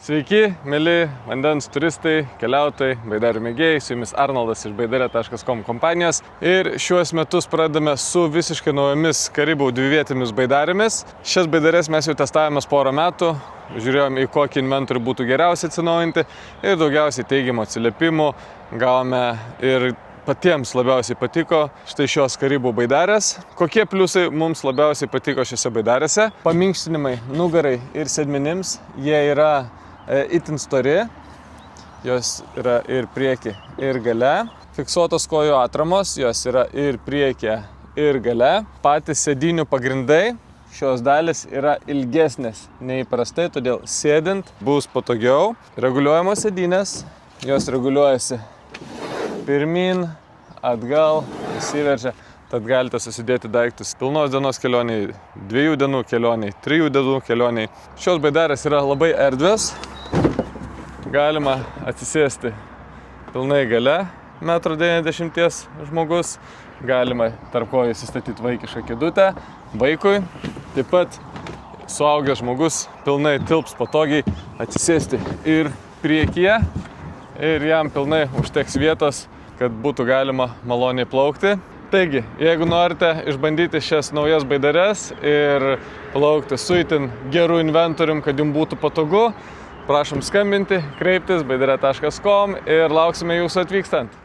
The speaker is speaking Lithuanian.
Sveiki, mėly vandens turistai, keliautojai, baidarių mėgėjai, su jumis Arnoldas iš baidarė.com kompanijos. Ir šiuos metus pradedame su visiškai naujomis Karibų dvivietėmis baidarėmis. Šias baidarės mes jau testavomės porą metų, žiūrėjome į kokį inventorių būtų geriausiai atsinaujinti ir daugiausiai teigiamų atsiliepimų gavome ir patiems labiausiai patiko štai šios Karibų baidarės. Kokie pliusai mums labiausiai patiko šiose baidarėse? Paminkštinimai nugarai ir sėdmenims, jie yra itin stori, jos yra ir prieki, ir gale. Fiksuotos kojų atramos, jos yra ir prieki, ir gale. Patys sėdinių pagrindai, šios dalis yra ilgesnės nei įprastai, todėl sėdint bus patogiau. Reguliuojamos sėdinės, jos reguliuojasi pirmin, atgal, įsiveržia. Tad galite susidėti daiktus pilnos dienos kelioniai, 2 dienų kelioniai, 3 dienų kelioniai. Šios baidarės yra labai erdvės. Galima atsisėsti pilnai gale, 1,90 m žmogus. Galima tarp kojų įsistatyti vaikišką kėdutę vaikui. Taip pat suaugęs žmogus pilnai tilps patogiai atsisėsti ir priekyje. Ir jam pilnai užteks vietos, kad būtų galima maloniai plaukti. Taigi, jeigu norite išbandyti šias naujas baidares ir plaukti su itin geru inventorium, kad jums būtų patogu, prašom skambinti, kreiptis baidarė.com ir lauksime jūsų atvykstant.